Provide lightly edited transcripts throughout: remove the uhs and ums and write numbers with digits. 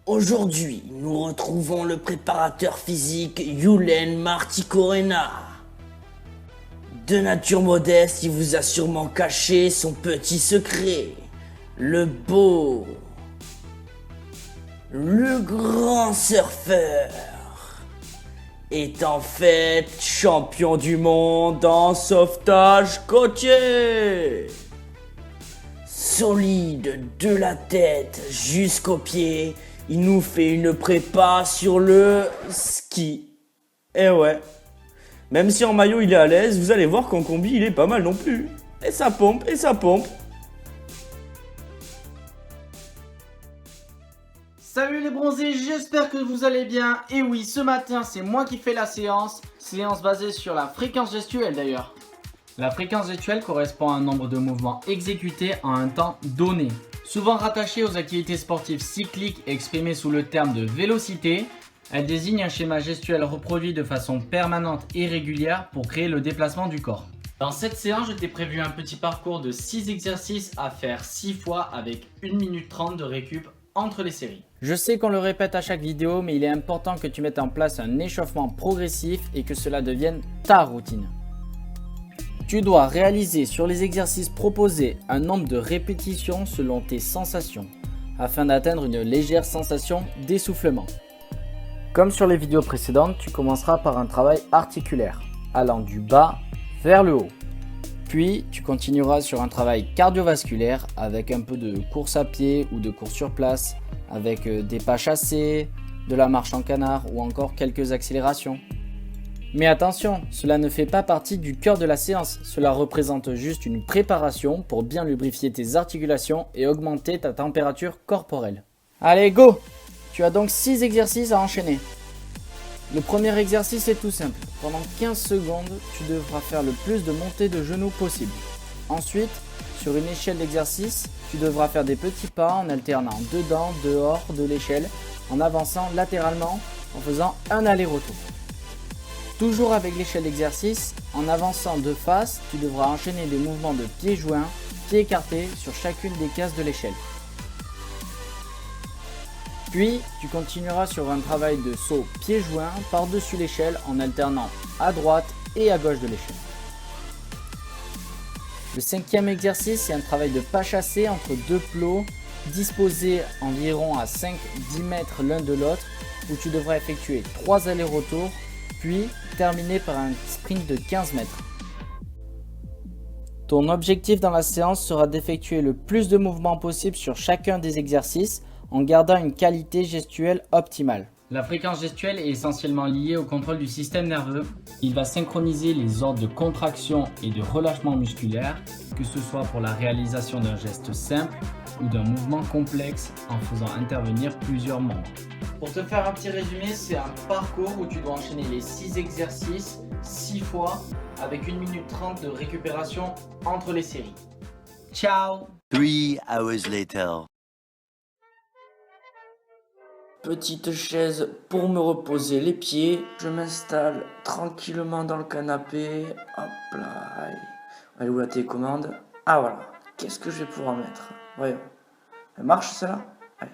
Aujourd'hui, nous retrouvons le préparateur physique Yulen Martikorena. De nature modeste, il vous a sûrement caché son petit secret. Le beau, le grand surfeur est en fait champion du monde en sauvetage côtier. Solide de la tête jusqu'aux pieds, il nous fait une prépa sur le ski. Eh ouais, même si en maillot il est à l'aise, vous allez voir qu'en combi il est pas mal non plus. Et ça pompe, et ça pompe. Salut les bronzés, j'espère que vous allez bien. Et oui, ce matin c'est moi qui fais la séance basée sur la fréquence gestuelle d'ailleurs. La fréquence gestuelle correspond à un nombre de mouvements exécutés en un temps donné. Souvent rattachée aux activités sportives cycliques et exprimée sous le terme de vélocité, elle désigne un schéma gestuel reproduit de façon permanente et régulière pour créer le déplacement du corps. Dans cette séance, je t'ai prévu un petit parcours de 6 exercices à faire 6 fois avec 1 minute 30 de récup entre les séries. Je sais qu'on le répète à chaque vidéo, mais il est important que tu mettes en place un échauffement progressif et que cela devienne ta routine. Tu dois réaliser sur les exercices proposés un nombre de répétitions selon tes sensations, afin d'atteindre une légère sensation d'essoufflement. Comme sur les vidéos précédentes, tu commenceras par un travail articulaire, allant du bas vers le haut. Puis, tu continueras sur un travail cardiovasculaire avec un peu de course à pied ou de course sur place, avec des pas chassés, de la marche en canard ou encore quelques accélérations. Mais attention, cela ne fait pas partie du cœur de la séance, cela représente juste une préparation pour bien lubrifier tes articulations et augmenter ta température corporelle. Allez, go! Tu as donc 6 exercices à enchaîner. Le premier exercice est tout simple. Pendant 15 secondes, tu devras faire le plus de montées de genoux possible. Ensuite, sur une échelle d'exercice, tu devras faire des petits pas en alternant dedans, dehors de l'échelle, en avançant latéralement, en faisant un aller-retour. Toujours avec l'échelle d'exercice, en avançant de face, tu devras enchaîner des mouvements de pieds joints, pieds écartés sur chacune des cases de l'échelle. Puis, tu continueras sur un travail de saut pieds joints par-dessus l'échelle en alternant à droite et à gauche de l'échelle. Le cinquième exercice, c'est un travail de pas chassé entre deux plots disposés environ à 5-10 mètres l'un de l'autre où tu devras effectuer 3 allers-retours puis terminer par un sprint de 15 mètres. Ton objectif dans la séance sera d'effectuer le plus de mouvements possible sur chacun des exercices en gardant une qualité gestuelle optimale. La fréquence gestuelle est essentiellement liée au contrôle du système nerveux. Il va synchroniser les ordres de contraction et de relâchement musculaire, que ce soit pour la réalisation d'un geste simple ou d'un mouvement complexe en faisant intervenir plusieurs membres. Pour te faire un petit résumé, c'est un parcours où tu dois enchaîner les 6 exercices 6 fois avec 1 minute 30 de récupération entre les séries. Ciao! 3 hours later. Petite chaise pour me reposer les pieds. Je m'installe tranquillement dans le canapé. Hop là. Elle est où la télécommande? Ah voilà. Qu'est-ce que je vais pouvoir mettre? Voyons. Elle marche celle-là? Allez.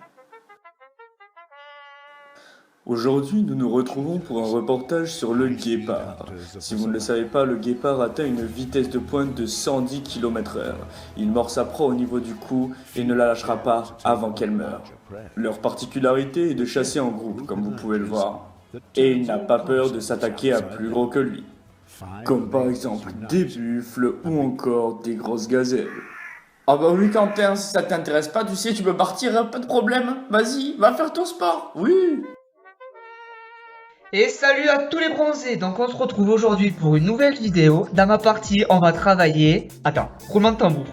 Aujourd'hui, nous nous retrouvons pour un reportage sur le guépard. Si vous ne le savez pas, le guépard atteint une vitesse de pointe de 110 km/h. Il mord sa proie au niveau du cou et ne la lâchera pas avant qu'elle meure. Leur particularité est de chasser en groupe, comme vous pouvez le voir. Et il n'a pas peur de s'attaquer à plus gros que lui. Comme par exemple des buffles ou encore des grosses gazelles. Ah bah oui Quentin, si ça t'intéresse pas, tu sais, tu peux partir, pas de problème. Vas-y, va faire ton sport. Oui. Et salut à tous les bronzés. Donc on se retrouve aujourd'hui pour une nouvelle vidéo. Dans ma partie, on va travailler... Attends, roulement de tambour.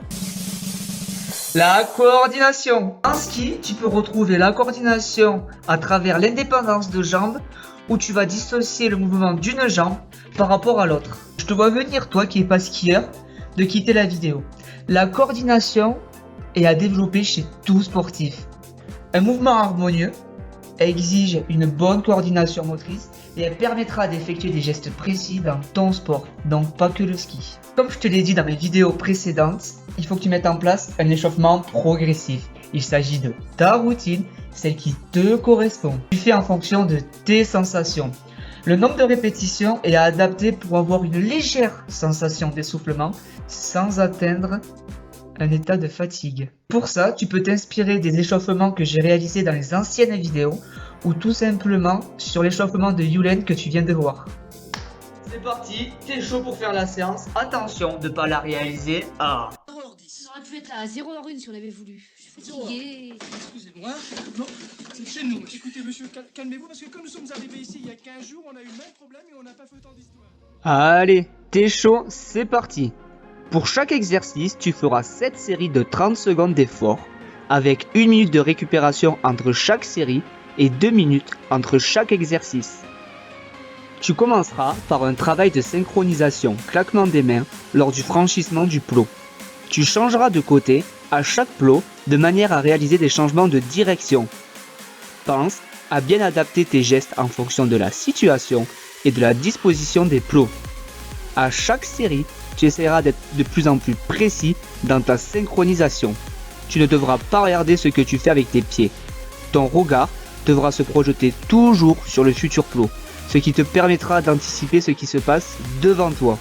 La coordination. En ski, tu peux retrouver la coordination à travers l'indépendance de jambes, où tu vas dissocier le mouvement d'une jambe par rapport à l'autre. Je te vois venir, toi qui n'es pas skieur, de quitter la vidéo. La coordination est à développer chez tout sportif. Un mouvement harmonieux exige une bonne coordination motrice et elle permettra d'effectuer des gestes précis dans ton sport, donc pas que le ski. Comme je te l'ai dit dans mes vidéos précédentes, il faut que tu mettes en place un échauffement progressif. Il s'agit de ta routine, celle qui te correspond. Tu fais en fonction de tes sensations. Le nombre de répétitions est adapté pour avoir une légère sensation d'essoufflement sans atteindre un état de fatigue. Pour ça, tu peux t'inspirer des échauffements que j'ai réalisés dans les anciennes vidéos ou tout simplement sur l'échauffement de Yulen que tu viens de voir. C'est parti, t'es chaud pour faire la séance. Attention de ne pas la réaliser à... On aurait pu être à 0h01 si on avait voulu. Je suis fatiguée. Excusez-moi, non, c'est chez nous. Écoutez, monsieur, calmez-vous, parce que comme nous sommes arrivés ici il y a 15 jours, on a eu le même problème et on n'a pas fait autant d'histoire. Allez, t'es chaud, c'est parti. Pour chaque exercice, tu feras 7 séries de 30 secondes d'effort, avec 1 minute de récupération entre chaque série et 2 minutes entre chaque exercice. Tu commenceras par un travail de synchronisation, claquement des mains, lors du franchissement du plot. Tu changeras de côté à chaque plot de manière à réaliser des changements de direction. Pense à bien adapter tes gestes en fonction de la situation et de la disposition des plots. À chaque série, tu essaieras d'être de plus en plus précis dans ta synchronisation. Tu ne devras pas regarder ce que tu fais avec tes pieds. Ton regard devra se projeter toujours sur le futur plot, ce qui te permettra d'anticiper ce qui se passe devant toi.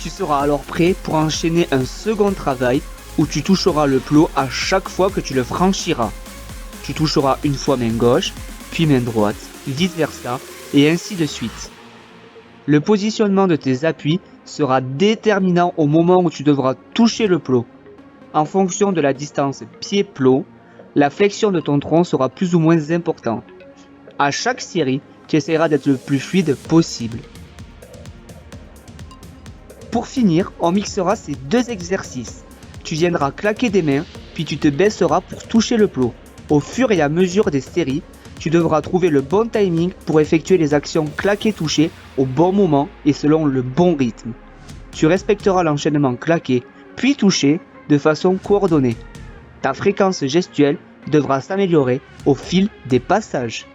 Tu seras alors prêt pour enchaîner un second travail où tu toucheras le plot à chaque fois que tu le franchiras. Tu toucheras une fois main gauche, puis main droite, vice versa, et ainsi de suite. Le positionnement de tes appuis sera déterminant au moment où tu devras toucher le plot. En fonction de la distance pied-plot, la flexion de ton tronc sera plus ou moins importante. À chaque série, tu essaieras d'être le plus fluide possible. Pour finir, on mixera ces deux exercices. Tu viendras claquer des mains, puis tu te baisseras pour toucher le plot. Au fur et à mesure des séries, tu devras trouver le bon timing pour effectuer les actions claquer-toucher au bon moment et selon le bon rythme. Tu respecteras l'enchaînement claquer puis toucher de façon coordonnée. Ta fréquence gestuelle devra s'améliorer au fil des passages.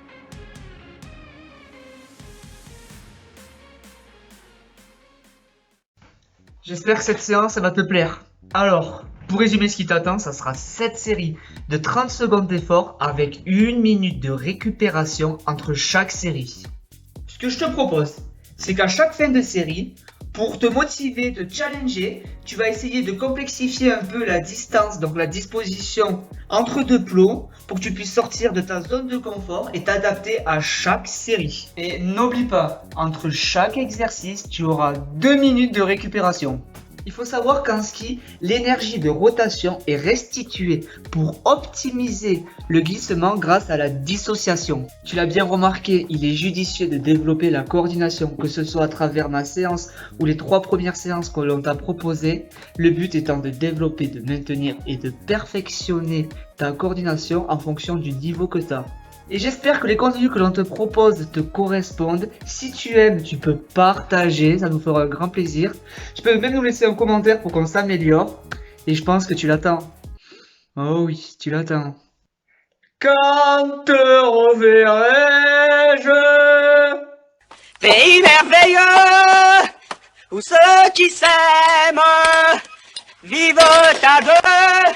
J'espère que cette séance va te plaire. Alors, pour résumer ce qui t'attend, ça sera 7 séries de 30 secondes d'effort avec 1 minute de récupération entre chaque série. Ce que je te propose, c'est qu'à chaque fin de série, pour te motiver, te challenger, tu vas essayer de complexifier un peu la distance, donc la disposition entre deux plots pour que tu puisses sortir de ta zone de confort et t'adapter à chaque série. Et n'oublie pas, entre chaque exercice, tu auras 2 minutes de récupération. Il faut savoir qu'en ski, l'énergie de rotation est restituée pour optimiser le glissement grâce à la dissociation. Tu l'as bien remarqué, il est judicieux de développer la coordination, que ce soit à travers ma séance ou les 3 premières séances que l'on t'a proposées. Le but étant de développer, de maintenir et de perfectionner ta coordination en fonction du niveau que tu as. Et j'espère que les contenus que l'on te propose te correspondent. Si tu aimes, tu peux partager, ça nous fera un grand plaisir. Tu peux même nous laisser un commentaire pour qu'on s'améliore. Et je pense que tu l'attends. Oh oui, tu l'attends. Quand te reverrai-je? Pays merveilleux, où ceux qui s'aiment vivent à deux.